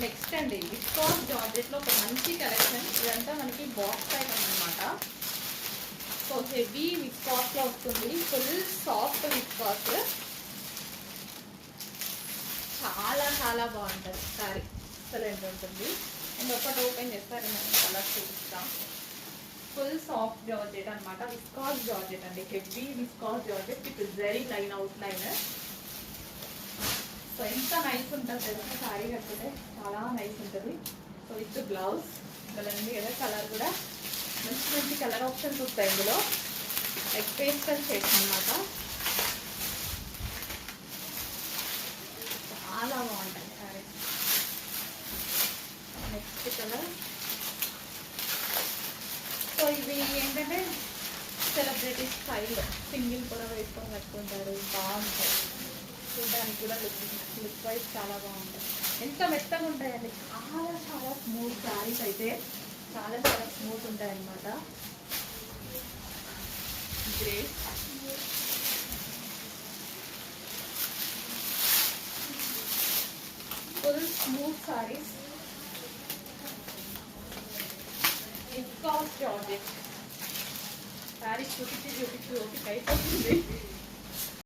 Next అండి viscous జార్జెట్లో ఒక మంచి కలెక్షన్. ఇదంతా మనకి బాక్స్ ఐటమ్ అనమాట. సో హెవీ విస్కాస్లో వస్తుంది, ఫుల్ సాఫ్ట్ విస్కాస్. చాలా చాలా బాగుంటుంది సారీ, ఎక్సలెంట్ ఉంటుంది. అండ్ ఒకటి ఓపెన్ చేస్తారు, నేను కలర్ చూపిస్తాను. ఫుల్ సాఫ్ట్ జార్జెట్ అనమాట, విస్కాస్ జార్జెట్ అండి, heavy viscous georgette with zari line out line. So ఎంత నైస్ ఉంటుంది తెలుసు, శారీ కట్టుకుంటే చాలా నైస్ ఉంటుంది. సో విత్ బ్లౌజ్ ఉంది కదా, కలర్ కూడా మంచి మంచి కలర్ ఆప్షన్స్ వస్తాయి ఇందులో. లైక్ పేస్టల్ షేడ్స్ అనమాట, చాలా బాగుంటుంది శారీ. Next colour. సో ఇవి ఏంటంటే సెలబ్రిటీ స్టైల్, సింగిల్ కూడా వేసుకొని కట్టుకుంటారు, బాగుంటాయి. చూడడానికి కూడా లుక్ వైజ్ చాలా బాగుంటాయి. ఎంత మెత్తగా ఉంటాయండి, చాలా చాలా స్మూత్ శారీస్ అయితే చాలా చాలా స్మూత్ ఉంటాయి అన్నమాట. Grey full smooth saris, viscous georgette. Sari చూపించి ఓపిక అయిపోతుంది.